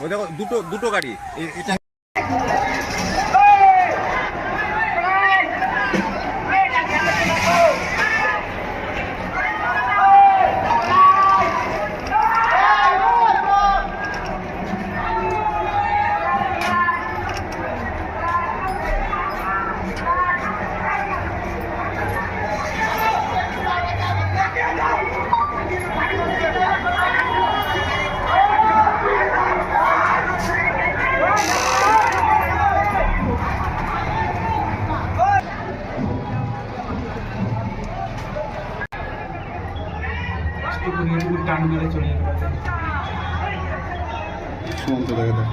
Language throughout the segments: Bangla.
ওই দেখো দুটো দুটো গাড়ি এটা টান মেরে চলে যেতে পারে। সুমন্ত দেখা দেখ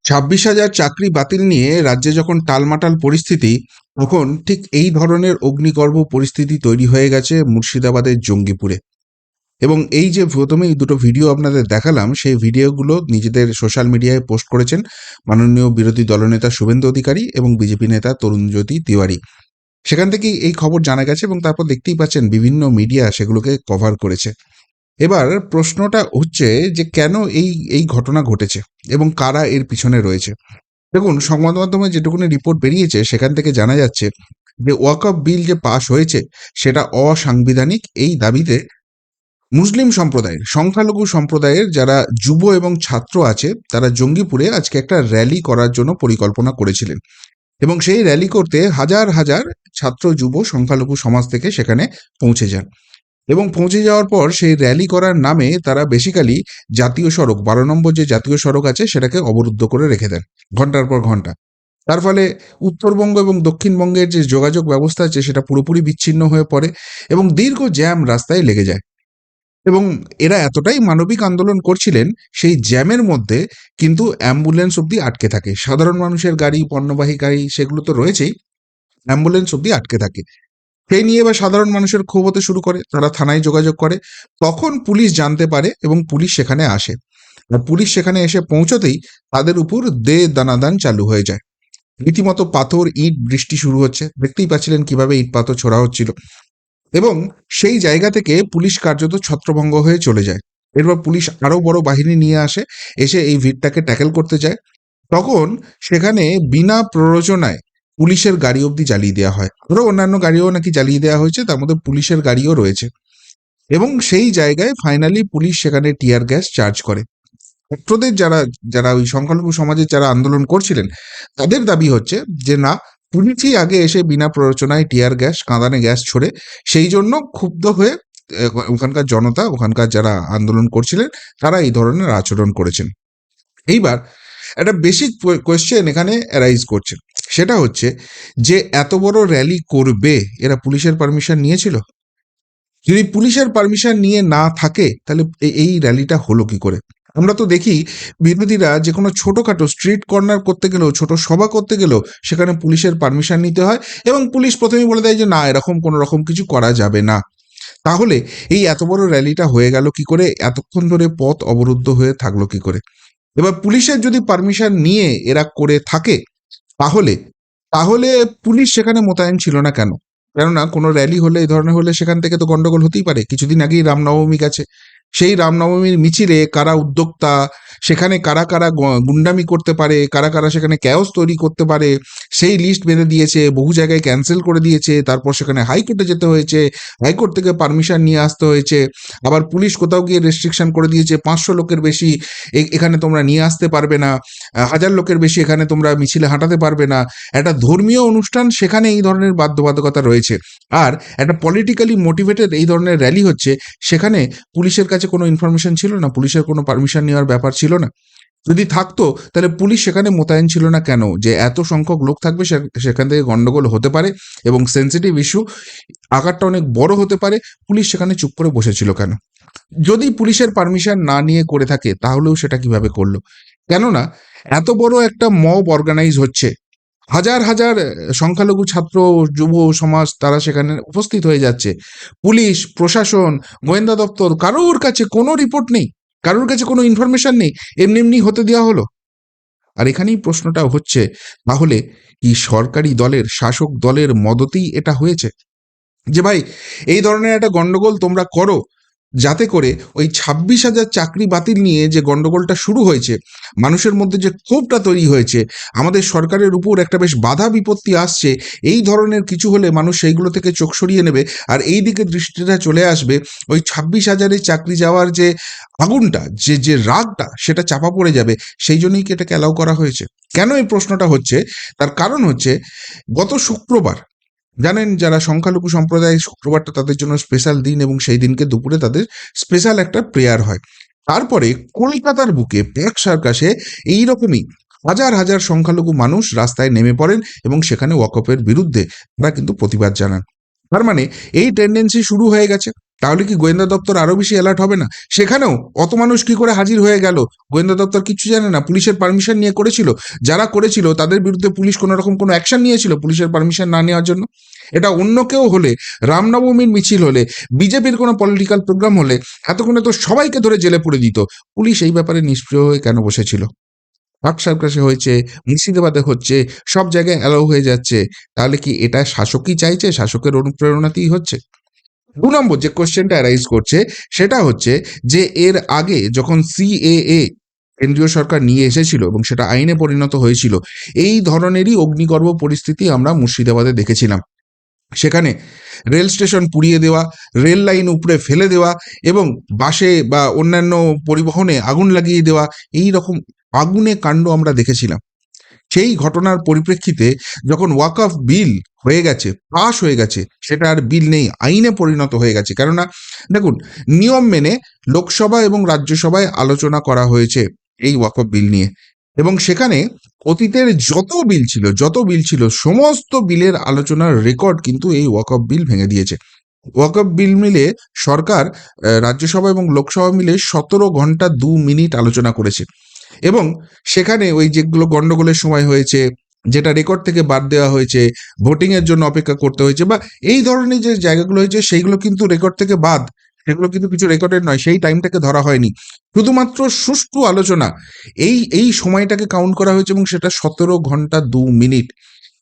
ছাব্বিশ হাজার চাকরি বাতিল নিয়ে রাজ্যে যখন টালমাটাল পরিস্থিতি, তখন ঠিক এই ধরনের অগ্নিগর্ভ পরিস্থিতি তৈরি হয়ে গেছে মুর্শিদাবাদের জঙ্গিপুরে। এবং এই যে প্রথমে এই দুটো ভিডিও আপনাদের দেখালাম, সেই ভিডিওগুলো নিজেদের সোশ্যাল মিডিয়ায় পোস্ট করেছেন মাননীয় বিরোধী দলনেতা শুভেন্দু অধিকারী এবং বিজেপি নেতা তরুণজ্যোতি তিওয়ারি। সেখান থেকেই এই খবর জানা গেছে এবং তারপর দেখতেই পাচ্ছেন বিভিন্ন মিডিয়া সেগুলোকে কভার করেছে। এবার প্রশ্নটা হচ্ছে যে কেন এই এই ঘটনা ঘটেছে এবং কারা এর পিছনে রয়েছে। দেখুন, সংবাদ মাধ্যমে যেটুকুনি রিপোর্ট বেরিয়েছে সেখান থেকে জানা যাচ্ছে যে ওয়াকফ বিল যে পাশ হয়েছে সেটা অসাংবিধানিক। এই দাবিতে মুসলিম সম্প্রদায়ের, সংখ্যালঘু সম্প্রদায়ের যারা যুব এবং ছাত্র আছে তারা জঙ্গিপুরে আজকে একটা র্যালি করার জন্য পরিকল্পনা করেছিলেন এবং সেই র্যালি করতে হাজার হাজার ছাত্র যুব সংখ্যালঘু সমাজ থেকে সেখানে পৌঁছে যান এবং পৌঁছে যাওয়ার পর সেই র্যালি করার নামে তারা বেসিক্যালি জাতীয় সড়ক 12 নম্বর যে জাতীয় সড়ক আছে সেটাকে অবরুদ্ধ করে রেখে দেন ঘন্টার পর ঘন্টা। তার ফলে উত্তরবঙ্গ এবং দক্ষিণবঙ্গের যে যোগাযোগ ব্যবস্থা আছে সেটা পুরোপুরি বিচ্ছিন্ন হয়ে পড়ে এবং দীর্ঘ জ্যাম রাস্তায় লেগে যায়। এবং এরা এতটাই মানবিক আন্দোলন করছিলেন, সেই জ্যামের মধ্যে কিন্তু অ্যাম্বুলেন্স অব্দি আটকে থাকে। সাধারণ মানুষের গাড়ি, পণ্যবাহী গাড়ি সেগুলো তো রয়েছেই, অ্যাম্বুলেন্স অব্দি আটকে থাকে। সেই নিয়ে এবার সাধারণ মানুষের ক্ষোভ হতে শুরু করে, তারা থানায় যোগাযোগ করে। তখন পুলিশ জানতে পারে এবং পুলিশ সেখানে আসে। আর পুলিশ সেখানে এসে পৌঁছতেই তাদের উপর দে দানাদান চালু হয়ে যায়। রীতিমতো পাথর, ইট বৃষ্টি শুরু হচ্ছে। দেখতেই পাচ্ছিলেন কিভাবে ইট পাথর ছোড়া হচ্ছিল এবং সেই জায়গা থেকে পুলিশ কার্যত ছত্রভঙ্গ হয়ে চলে যায়। এরপর পুলিশ আরো বড় বাহিনী নিয়ে আসে, এসে এই ভিড়টাকে ট্যাকেল করতে যায়। তখন সেখানে বিনা প্ররোচনায় পুলিশের গাড়ি অব্দি জ্বালিয়ে দেওয়া হয়। আরো অন্যান্য গাড়িও নাকি জ্বালিয়ে দেওয়া হয়েছে, তার মধ্যে পুলিশের গাড়িও রয়েছে। এবং সেই জায়গায় ফাইনালি পুলিশ সেখানে টিয়ার গ্যাস চার্জ করে। ছাত্রদের যারা যারা ওই সংখ্যালঘু সমাজের যারা আন্দোলন করছিলেন তাদের দাবি হচ্ছে যে না, পুলিশই আগে এসে বিনা প্ররোচনায় টিয়ার গ্যাস, কাঁদানে গ্যাস ছোড়ে, সেই জন্য ক্ষুব্ধ হয়ে ওখানকার জনতা, ওখানকার যারা আন্দোলন করছিলেন তারা এই ধরনের আচরণ করেছেন। এইবার একটা বেসিক কোয়েশ্চেন এখানে অ্যারাইজ করছে, সেটা হচ্ছে যে এত বড় র্যালি করবে এরা পুলিশের পারমিশন নিয়েছিল? যদি পুলিশের পারমিশন নিয়ে না থাকে তাহলে এই র্যালিটা হলো কি করে? আমরা তো দেখি বিরোধীরা যে কোনো ছোটোখাটো স্ট্রিট কর্নার করতে গেলেও, ছোট সভা করতে গেলেও সেখানে পুলিশের পারমিশন নিতে হয়, এবং পুলিশ প্রথমেই বলে দেয় যে না, এরকম কোনো রকম কিছু করা যাবে না। তাহলে এই এত বড় র্যালিটা হয়ে গেল কি করে? এতক্ষণ ধরে পথ অবরুদ্ধ হয়ে থাকলো কি করে? এবার পুলিশের যদি পারমিশন নিয়ে এরা করে থাকে, তাহলে তাহলে পুলিশ সেখানে মোতায়েন ছিল না কেন? কেননা কোনো র্যালি হলে, এই ধরনের হলে সেখান থেকে তো গন্ডগোল হতেই পারে। কিছুদিন আগেই রামনবমী গেছে, সেই রামনবমীর মিছিলে কারা উদ্যোক্তা, সেখানে কারা কারা গুন্ডামি করতে পারে, কারা কারা সেখানে ক্যাওস তৈরি করতে পারে, সেই লিস্ট বেঁধে দিয়েছে, বহু জায়গায় ক্যান্সেল করে দিয়েছে, তারপর সেখানে হাইকোর্টে যেতে হয়েছে, হাইকোর্ট থেকে পারমিশন নিয়ে আসতে হয়েছে, আবার পুলিশ কোথাও গিয়ে রেস্ট্রিকশন করে দিয়েছে, 500 লোকের বেশি এখানে তোমরা নিয়ে আসতে পারবে না, 1000 লোকের বেশি এখানে তোমরা মিছিলে হাঁটাতে পারবে না। একটা ধর্মীয় অনুষ্ঠান, সেখানে এই ধরনের বাধ্যবাধকতা রয়েছে। আর একটা পলিটিক্যালি মোটিভেটেড এই ধরনের র্যালি হচ্ছে, সেখানে পুলিশের কাছে কোনো ইনফরমেশন ছিল না, পুলিশের কোনো পারমিশন নেওয়ার ব্যাপার ছিল না। যদি থাকতো তাহলে পুলিশ সেখানে মোতায়েন ছিল না কেন? যে এত সংখ্যক লোক থাকবে, সেখান থেকে গন্ডগোল হতে পারে এবং সেন্সিটিভ ইস্যু, আকারটা অনেক বড় হতে পারে, পুলিশ সেখানে চুপ করে বসেছিল কেন? যদি পুলিশের পারমিশন না নিয়ে করে থাকে তাহলেও সেটা কিভাবে করলো? কেননা এত বড় একটা মব অর্গানাইজ হচ্ছে, হাজার হাজার সংখ্যালঘু ছাত্র, যুব সমাজ তারা সেখানে উপস্থিত হয়ে যাচ্ছে, পুলিশ প্রশাসন, গোয়েন্দা দপ্তর, কারোর কাছে কোনো রিপোর্ট নেই, কারোর কাছে কোনো ইনফরমেশন নেই, এমনি এমনি হতে দেওয়া হলো। আর এখানেই প্রশ্নটা হচ্ছে, তাহলে কি সরকারি দলের, শাসক দলের মদতেই এটা হয়েছে? যে ভাই, এই ধরনের একটা গন্ডগোল তোমরা করো, যাতে করে ওই 26,000 চাকরি বাতিল নিয়ে যে গন্ডগোলটা শুরু হয়েছে, মানুষের মধ্যে যে ক্ষোভটা তৈরি হয়েছে, আমাদের সরকারের উপর একটা বেশ বাধা বিপত্তি আসছে, এই ধরনের কিছু হলে মানুষ সেইগুলো থেকে চোখ সরিয়ে নেবে, আর এই দিকে দৃষ্টিটা চলে আসবে ওই 26,000-এর চাকরি যাওয়ার যে আগুনটা, যে রাগটা, সেটা চাপা পড়ে যাবে। সেই জন্যই কি এটাকে অ্যালাউ করা হয়েছে? কেন এই প্রশ্নটা হচ্ছে? তার কারণ হচ্ছে, গত শুক্রবার, জানেন যারা সংখ্যালঘু সম্প্রদায়, শুক্রবারটা তাদের জন্য স্পেশাল দিন, এবং সেই দিনকে দুপুরে তাদের স্পেশাল একটা প্রেয়ার হয়। তারপরে কলকাতার বুকে প্যাক সার্কাসে এইরকমই হাজার হাজার সংখ্যালঘু মানুষ রাস্তায় নেমে পড়েন এবং সেখানে ওয়াকফের বিরুদ্ধে তারা কিন্তু প্রতিবাদ জানান। তার মানে এই টেন্ডেন্সি শুরু হয়ে গেছে। তাহলে কি গোয়েন্দা দপ্তর আরো বেশি অ্যালার্ট হবে না? সেখানেও অত মানুষ কি করে হাজির হয়ে গেল? গোয়েন্দা দপ্তর কিচ্ছু জানে না, পুলিশের পারমিশন নিয়ে করেছিল। যারা করেছিল তাদের বিরুদ্ধে পুলিশ কোনো রকম কোনো অ্যাকশন নিয়েছিল পুলিশের পারমিশন না নেওয়ার জন্য? এটা অন্য কেউ হলে, রামনবমীর মিছিল হলে, বিজেপির কোনো পলিটিক্যাল প্রোগ্রাম হলে, এতক্ষণে তো সবাইকে ধরে জেলে পুরে দিত। পুলিশ এই ব্যাপারে নিষ্ক্রিয় হয়ে কেন বসেছিল? পাক সার্কাসে হয়েছে, মুর্শিদাবাদে হচ্ছে, সব জায়গায় অ্যালাউ হয়ে যাচ্ছে। তাহলে কি এটা শাসকই চাইছে, শাসকের অনুপ্রেরণাতেই হচ্ছে? 2 নম্বর যে কোশ্চেনটা অ্যারাইজ করছে, সেটা হচ্ছে যে এর আগে যখন সিএএ কেন্দ্রীয় সরকার নিয়ে এসেছিল এবং সেটা আইনে পরিণত হয়েছিল, এই ধরনেরই অগ্নিগর্ভ পরিস্থিতি আমরা মুর্শিদাবাদে দেখেছিলাম। সেখানে রেল স্টেশন পুড়িয়ে দেওয়া, রেল লাইন উপড়ে ফেলে দেওয়া, এবং বাসে বা অন্যান্য পরিবহনে আগুন লাগিয়ে দেওয়া, এই রকম আগুনে কাণ্ড আমরা দেখেছিলাম। সেই ঘটনার পরিপ্রেক্ষিতে যখন ওয়াকফ বিল হয়ে গেছে, পাশ হয়ে গেছে, সেটা আর বিল নেই, আইনে পরিণত হয়ে গেছে। কেননা দেখুন, নিয়ম মেনে লোকসভা এবং রাজ্যসভায় আলোচনা করা হয়েছে এই ওয়াকফ বিল নিয়ে, এবং সেখানে অতীতের যত বিল ছিল সমস্ত বিলের আলোচনার রেকর্ড কিন্তু এই ওয়াকফ বিল ভেঙে দিয়েছে। ওয়াকফ বিল মিলে সরকার, রাজ্যসভা এবং লোকসভা মিলে 17 ঘন্টা 2 মিনিট আলোচনা করেছে, এবং সেখানে ওই যেগুলো গন্ডগোলের সময় হয়েছে, যেটা রেকর্ড থেকে বাদ দেওয়া হয়েছে, ভোটিং এর জন্য অপেক্ষা করতে হয়েছে, বা এই ধরনের যে জায়গাগুলো হয়েছে, সেইগুলো কিন্তু রেকর্ড থেকে বাদ, সেগুলো কিন্তু কিছু রেকর্ডের নয়, সেই টাইমটাকে ধরা হয়নি। শুধুমাত্র সুষ্ঠু আলোচনা, এই সময়টাকে কাউন্ট করা হয়েছে, এবং সেটা 17 ঘন্টা 2 মিনিট।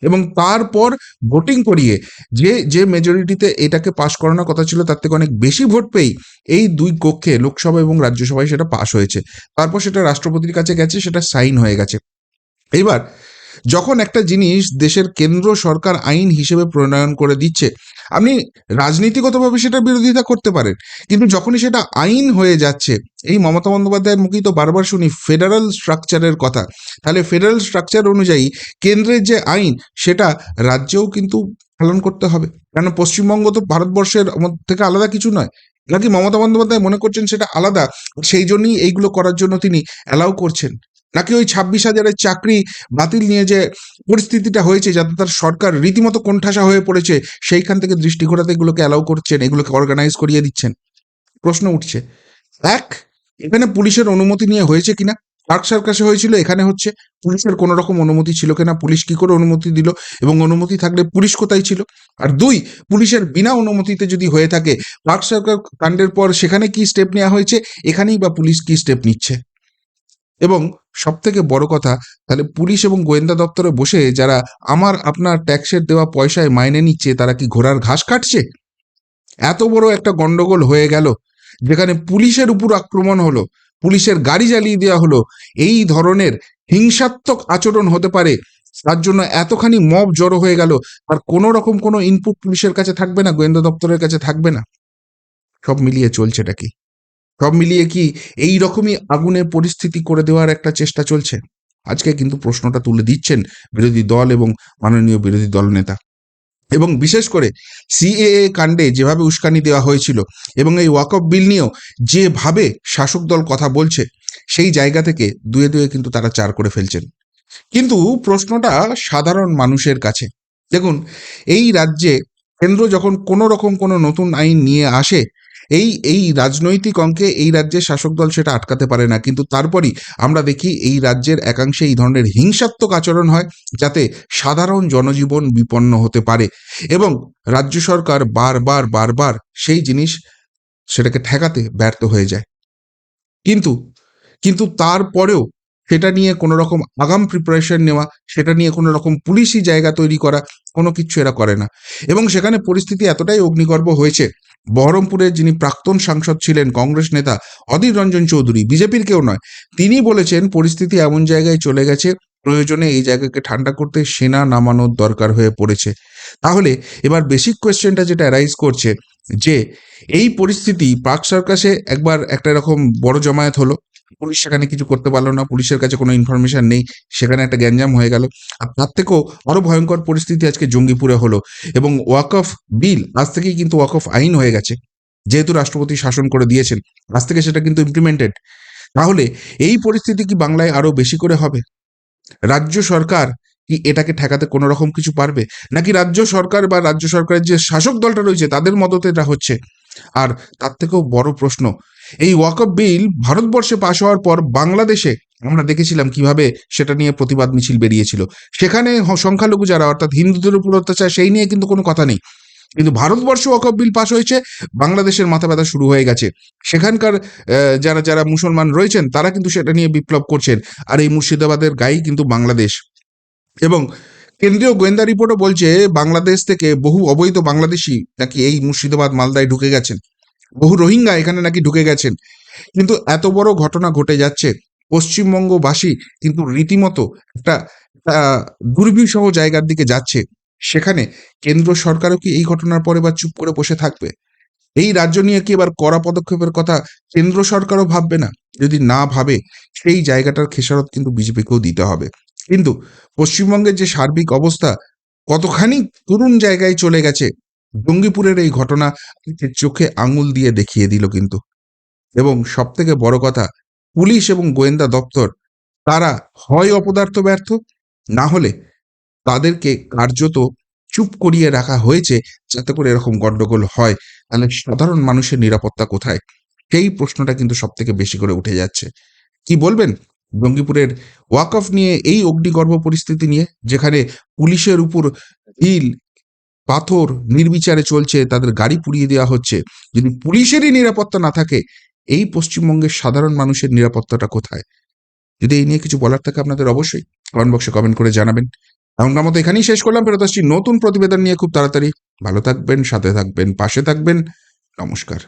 এবং তারপর ভোটিং করিয়ে যে মেজরিটিতে এটাকে পাশ করানোর কথা ছিল, তার থেকে অনেক বেশি ভোট পেয়েই এই 2 কক্ষে, লোকসভা এবং রাজ্যসভায়, সেটা পাশ হয়েছে। তারপর সেটা রাষ্ট্রপতির কাছে গেছে, সেটা সাইন হয়ে গেছে। এবার যখন একটা জিনিস দেশের কেন্দ্র সরকার আইন হিসেবে প্রণয়ন করে দিচ্ছে, আপনি রাজনীতিগতভাবে সেটা বিরোধিতা করতে পারেন, কিন্তু যখনই সেটা আইন হয়ে যাচ্ছে, এই মমতা বন্দ্যোপাধ্যায়ের মুখেই তো বারবার শুনি ফেডারেল স্ট্রাকচারের কথা, তাহলে ফেডারেল স্ট্রাকচার অনুযায়ী কেন্দ্রের যে আইন, সেটা রাজ্যেও কিন্তু পালন করতে হবে। কেন পশ্চিমবঙ্গ তো ভারতবর্ষের থেকে আলাদা কিছু নয়। নাকি মমতা বন্দ্যোপাধ্যায় মনে করছেন সেটা আলাদা, সেই জন্যই এইগুলো করার জন্য তিনি অ্যালাউ করছেন? নাকি ওই 26,000-এর চাকরি বাতিল নিয়ে যে পরিস্থিতিটা হয়েছে, যাতে তার সরকার রীতিমতো কোণঠাসা হয়ে পড়েছে, সেইখান থেকে দৃষ্টি ঘোরাতে এগুলোকে অ্যালাউ করছেন, এগুলোকে অর্গানাইজ করিয়ে দিচ্ছেন? প্রশ্ন উঠছে। এখানে পুলিশের অনুমতি নিয়ে হয়েছে কিনা? পার্ক সার্কাসে হয়েছিল, এখানে হচ্ছে। পুলিশের কোনো রকম অনুমতি ছিল কিনা? পুলিশ কি করে অনুমতি দিল? এবং অনুমতি থাকলে পুলিশ কোথায় ছিল? আর 2, পুলিশের বিনা অনুমতিতে যদি হয়ে থাকে পার্ক সার্কাস কাণ্ডের পর, সেখানে কি স্টেপ নেওয়া হয়েছে? এখানেই বা পুলিশ কি স্টেপ নিচ্ছে? এবং সব থেকে বড় কথা, তাহলে পুলিশ এবং গোয়েন্দা দপ্তরে বসে যারা আমার আপনার ট্যাক্সের দেওয়া পয়সায় মাইনে নিচ্ছে, তারা কি ঘোড়ার ঘাস কাটছে? এত বড় একটা গন্ডগোল হয়ে গেল, যেখানে পুলিশের উপর আক্রমণ হলো, পুলিশের গাড়ি জ্বালিয়ে দেওয়া হলো, এই ধরনের হিংসাত্মক আচরণ হতে পারে, তার জন্য এতখানি মব জড়ো হয়ে গেল, আর কোনো রকম কোনো ইনপুট পুলিশের কাছে থাকবে না, গোয়েন্দা দপ্তরের কাছে থাকবে না। সব মিলিয়ে চলছেটা কি? সব মিলিয়ে কি এই রকমই আগুনের পরিস্থিতি করে দেওয়ার একটা চেষ্টা চলছে? আজকে কিন্তু প্রশ্নটা তুলে দিচ্ছেন বিরোধী দল এবং মাননীয় বিরোধী দলনেতা। এবং বিশেষ করে সিএএ কাণ্ডে যেভাবে উস্কানি দেওয়া হয়েছিল, এবং এই ওয়াকফ বিল নিয়েও যেভাবে শাসক দল কথা বলছে, সেই জায়গা থেকে দুয়ে দুয়ে কিন্তু তারা 4 করে ফেলছেন। কিন্তু প্রশ্নটা সাধারণ মানুষের কাছে। দেখুন, এই রাজ্যে কেন্দ্র যখন কোনো রকম কোনো নতুন আইন নিয়ে আসে, এই রাজনৈতিক অঙ্কে এই রাজ্যের শাসক দল সেটা আটকাতে পারে না, কিন্তু তারপরই আমরা দেখি এই রাজ্যের একাংশে এই ধরনের হিংসাত্মক আচরণ হয়, যাতে সাধারণ জনজীবন বিপন্ন হতে পারে, এবং রাজ্য সরকার বারবার বারবার সেই জিনিস সেটাকে ঠেকাতে ব্যর্থ হয়ে যায়। কিন্তু কিন্তু তারপরেও সেটা নিয়ে কোনো রকম আগাম প্রিপারেশন নেওয়া, সেটা নিয়ে কোনো রকম পুলিশি জায়গা তৈরি করা, কোনো কিচ্ছু এরা করে না। এবং সেখানে পরিস্থিতি এতটাই অগ্নিগর্ভ হয়েছে, বহরমপুরের যিনি প্রাক্তন সাংসদ ছিলেন, কংগ্রেস নেতা অধীর রঞ্জন চৌধুরী, বিজেপির কেউ নয়, তিনি বলেছেন পরিস্থিতি এমন জায়গায় চলে গেছে, প্রয়োজনে এই জায়গাকে ঠান্ডা করতে সেনা নামানোর দরকার হয়ে পড়েছে। তাহলে এবার বেসিক কোয়েশ্চেনটা যেটা অ্যারাইজ করছে, যে এই পরিস্থিতি পার্ক সার্কাসে একবার একটা এরকম বড় জমায়েত হলো, পুলিশ সেখানে কিছু করতে পারলো না, পুলিশের কাছে কোনো ইনফরমেশন নেই, সেখানে একটা গ্যাঞ্জাম হয়ে গেল। আর তার থেকেও আরো ভয়ঙ্কর পরিস্থিতি আজকে জঙ্গিপুরে হলো, এবং ওয়াকফ বিল আজ থেকেই কিন্তু ওয়াকফ আইন হয়ে গেছে, যেহেতু রাষ্ট্রপতি শাসন করে দিয়েছেন, আজ থেকে সেটা কিন্তু ইমপ্লিমেন্টেড। তাহলে এই পরিস্থিতি কি বাংলায় আরো বেশি করে হবে? রাজ্য সরকার কি এটাকে ঠেকাতে কোনো রকম কিছু পারবে, নাকি রাজ্য সরকার বা রাজ্য সরকারের যে শাসক দলটা রয়েছে তাদের মদতে এটা হচ্ছে? আর তার থেকেও বড় প্রশ্ন, এই ওয়াকফ বিল ভারতবর্ষে পাশ হওয়ার পর বাংলাদেশে আমরা দেখেছিলাম কিভাবে সেটা নিয়ে প্রতিবাদ মিছিল বেরিয়েছিল। সেখানে সংখ্যালঘু যারা, অর্থাৎ হিন্দুদের উপর অত্যাচার, সেই নিয়ে কিন্তু কোনো কথা নেই। কিন্তু ভারতবর্ষে ওয়াকফ বিল পাশ হয়েছে, বাংলাদেশের মাথা ব্যথা শুরু হয়ে গেছে। সেখানকার যারা যারা মুসলমান রয়েছেন, তারা কিন্তু সেটা নিয়ে বিপ্লব করছেন। আর এই মুর্শিদাবাদের গায়েই কিন্তু বাংলাদেশ। এবং কেন্দ্রীয় গোয়েন্দা রিপোর্টও বলছে বাংলাদেশ থেকে বহু অবৈধ বাংলাদেশি নাকি এই মুর্শিদাবাদ মালদায় ঢুকে গেছেন, বহু রোহিঙ্গা এখানে নাকি ঢুকে গেছেন। কিন্তু এত বড় ঘটনা ঘটে যাচ্ছে, পশ্চিমবঙ্গবাসী কিন্তু রীতিমতো একটা দুর্বিষহ জায়গার দিকে যাচ্ছে। সেখানে কেন্দ্র সরকারও কি এই ঘটনার পরে বা চুপ করে বসে থাকবে? এই রাজ্য নিয়ে কি এবার কড়া পদক্ষেপের কথা কেন্দ্র সরকারও ভাববে না? যদি না ভাবে, সেই জায়গাটার খেসারত কিন্তু বিজেপিকেও দিতে হবে। কিন্তু পশ্চিমবঙ্গের যে সার্বিক অবস্থা কতখানি করুণ জায়গায় চলে গেছে, জঙ্গিপুরের এই ঘটনা চোখে আঙুল দিয়ে দেখিয়ে দিল কিন্তু। এবং সব থেকে বড় কথা, পুলিশ এবং গোয়েন্দা দপ্তর তারা হয় অপদার্থ ব্যর্থ, না হলে তাদেরকে কার্যত চুপ করিয়ে রাখা হয়েছে, যাতে করে এরকম গন্ডগোল হয়। তাহলে সাধারণ মানুষের নিরাপত্তা কোথায়? সেই প্রশ্নটা কিন্তু সব থেকে বেশি করে উঠে যাচ্ছে। কি বলবেন জঙ্গিপুরের ওয়াকফ নিয়ে, এই অগ্নিগর্ভ পরিস্থিতি নিয়ে, যেখানে পুলিশের উপর ঢিল পাথর নির্বিচারে চলছে, তাদের গাড়ি পুড়িয়ে দেওয়া হচ্ছে? যদি পুলিশেরই নিরাপত্তা না থাকে, এই পশ্চিমবঙ্গের সাধারণ মানুষের নিরাপত্তাটা কোথায়? যদি এই নিয়ে কিছু বলার থাকে আপনাদের, অবশ্যই কমেন্ট বক্সে কমেন্ট করে জানাবেন। এখনকার মতো এখানেই শেষ করলাম, ফেরত আসছি নতুন প্রতিবেদন নিয়ে খুব তাড়াতাড়ি। ভালো থাকবেন, সাথে থাকবেন, পাশে থাকবেন। নমস্কার।